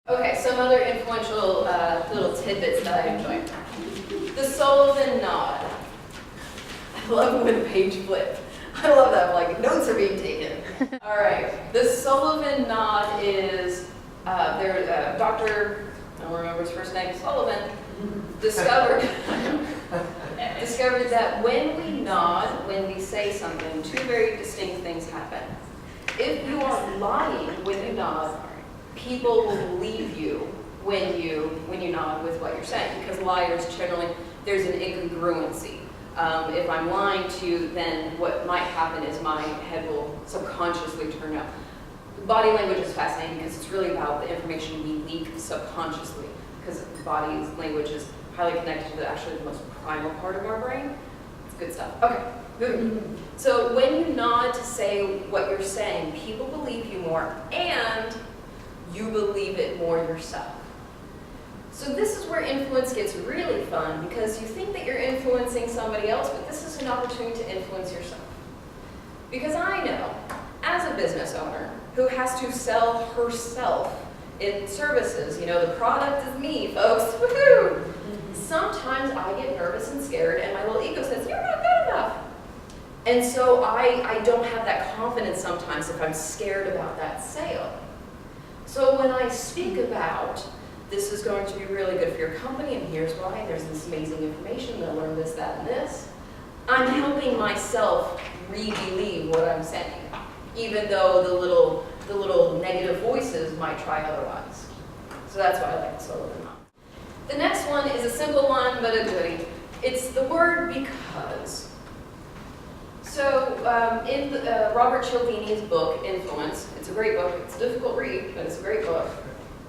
Okay, some other influential little tidbits that I enjoy. The Sullivan nod. I love when the page flipped. I love that, like, notes are being taken. All right, the Sullivan nod is, Dr., I don't remember his first name, Sullivan, discovered that when we nod, when we say something, two very distinct things happen. If you are lying when you nod, people will believe you when you nod with what you're saying, because liars generally, there's an incongruency. If I'm lying to you, then what might happen is my head will subconsciously turn up. Body language is fascinating because it's really about the information we leak subconsciously, because body language is highly connected to actually the most primal part of our brain. It's good stuff. Okay, moving. So when you nod to say what you're saying, people believe you more, and you believe it more yourself. So this is where influence gets really fun, because you think that you're influencing somebody else, but this is an opportunity to influence yourself. Because I know, as a business owner who has to sell herself in services, the product is me, folks, woohoo! Sometimes I get nervous and scared, and my little ego says, you're not good enough. And so I don't have that confidence sometimes if I'm scared about that sale. So when I speak about, this is going to be really good for your company, and here's why, there's this amazing information, they'll learn this, that, and this, I'm helping myself re-believe what I'm saying, even though the little negative voices might try otherwise. So that's why I like the Sullivan nod. The next one is a simple one, but a goodie. It's the word because. So in Robert Cialdini's book, Influence, it's a great book. It's a difficult read, but it's a great book.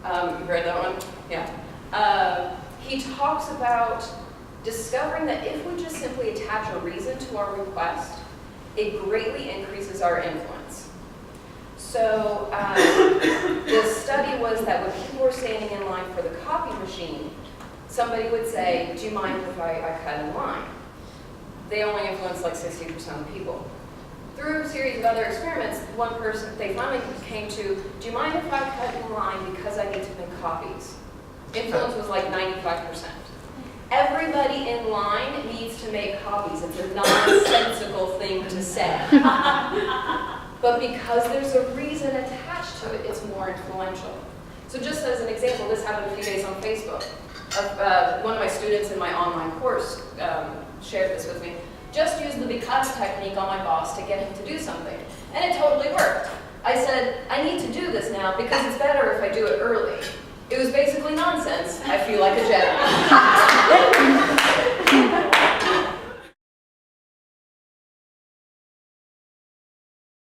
You've read that one? Yeah. He talks about discovering that if we just simply attach a reason to our request, it greatly increases our influence. So the study was that when people were standing in line for the copy machine, somebody would say, do you mind if I cut in line? They only influenced like 60% of the people. Through a series of other experiments, one person, they finally came to, do you mind if I cut in line because I need to make copies? Influence was like 95%. Everybody in line needs to make copies. It's a nonsensical thing to say. But because there's a reason attached to it, it's more influential. So just as an example, this happened a few days on Facebook. One of my students in my online course shared this with me. Just use the because technique on my boss to get him to do something. And it totally worked. I said, I need to do this now because it's better if I do it early. It was basically nonsense. I feel like a Jedi.